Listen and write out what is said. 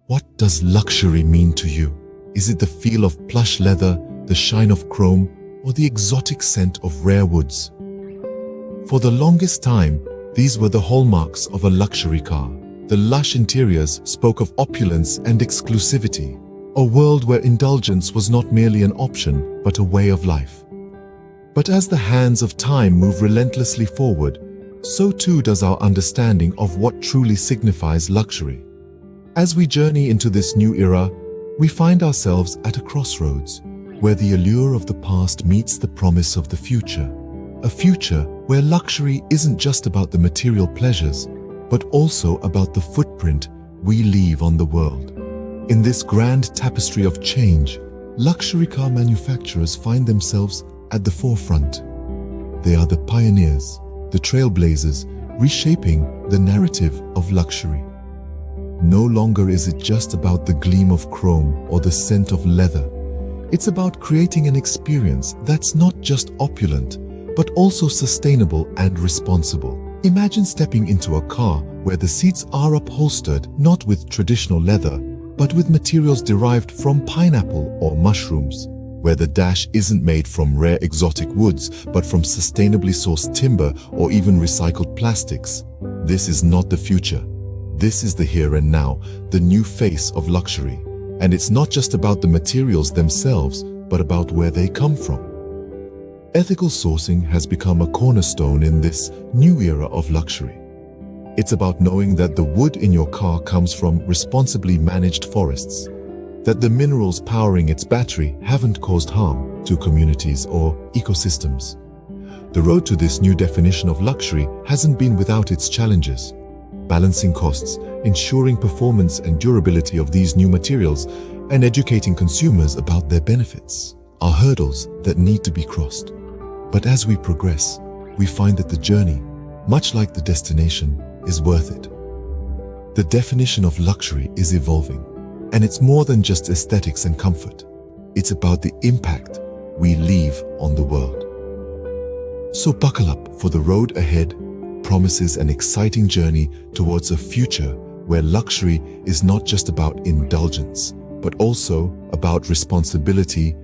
What does luxury mean to you? Is it the feel of plush leather, the shine of chrome, or the exotic scent of rare woods? For the longest time, these were the hallmarks of a luxury car. The lush interiors spoke of opulence and exclusivity, a world where indulgence was not merely an option, but a way of life. But as the hands of time move relentlessly forward, so too does our understanding of what truly signifies luxury. As we journey into this new era, we find ourselves at a crossroads, where the allure of the past meets the promise of the future. A future where luxury isn't just about the material pleasures, but also about the footprint we leave on the world. In this grand tapestry of change, luxury car manufacturers find themselves at the forefront. They are the pioneers, the trailblazers, reshaping the narrative of luxury. No longer is it just about the gleam of chrome or the scent of leather. It's about creating an experience that's not just opulent, but also sustainable and responsible. Imagine stepping into a car where the seats are upholstered not with traditional leather, but with materials derived from pineapple or mushrooms, where the dash isn't made from rare exotic woods, but from sustainably sourced timber or even recycled plastics. This is not the future. This is the here and now, the new face of luxury. And it's not just about the materials themselves, but about where they come from. Ethical sourcing has become a cornerstone in this new era of luxury. It's about knowing that the wood in your car comes from responsibly managed forests, that the minerals powering its battery haven't caused harm to communities or ecosystems. The road to this new definition of luxury hasn't been without its challenges. Balancing costs, ensuring performance and durability of these new materials, and educating consumers about their benefits are hurdles that need to be crossed. But as we progress, we find that the journey, much like the destination, is worth it. The definition of luxury is evolving, and it's more than just aesthetics and comfort. It's about the impact we leave on the world. So buckle up, for the road ahead promises an exciting journey towards a future where luxury is not just about indulgence, but also about responsibility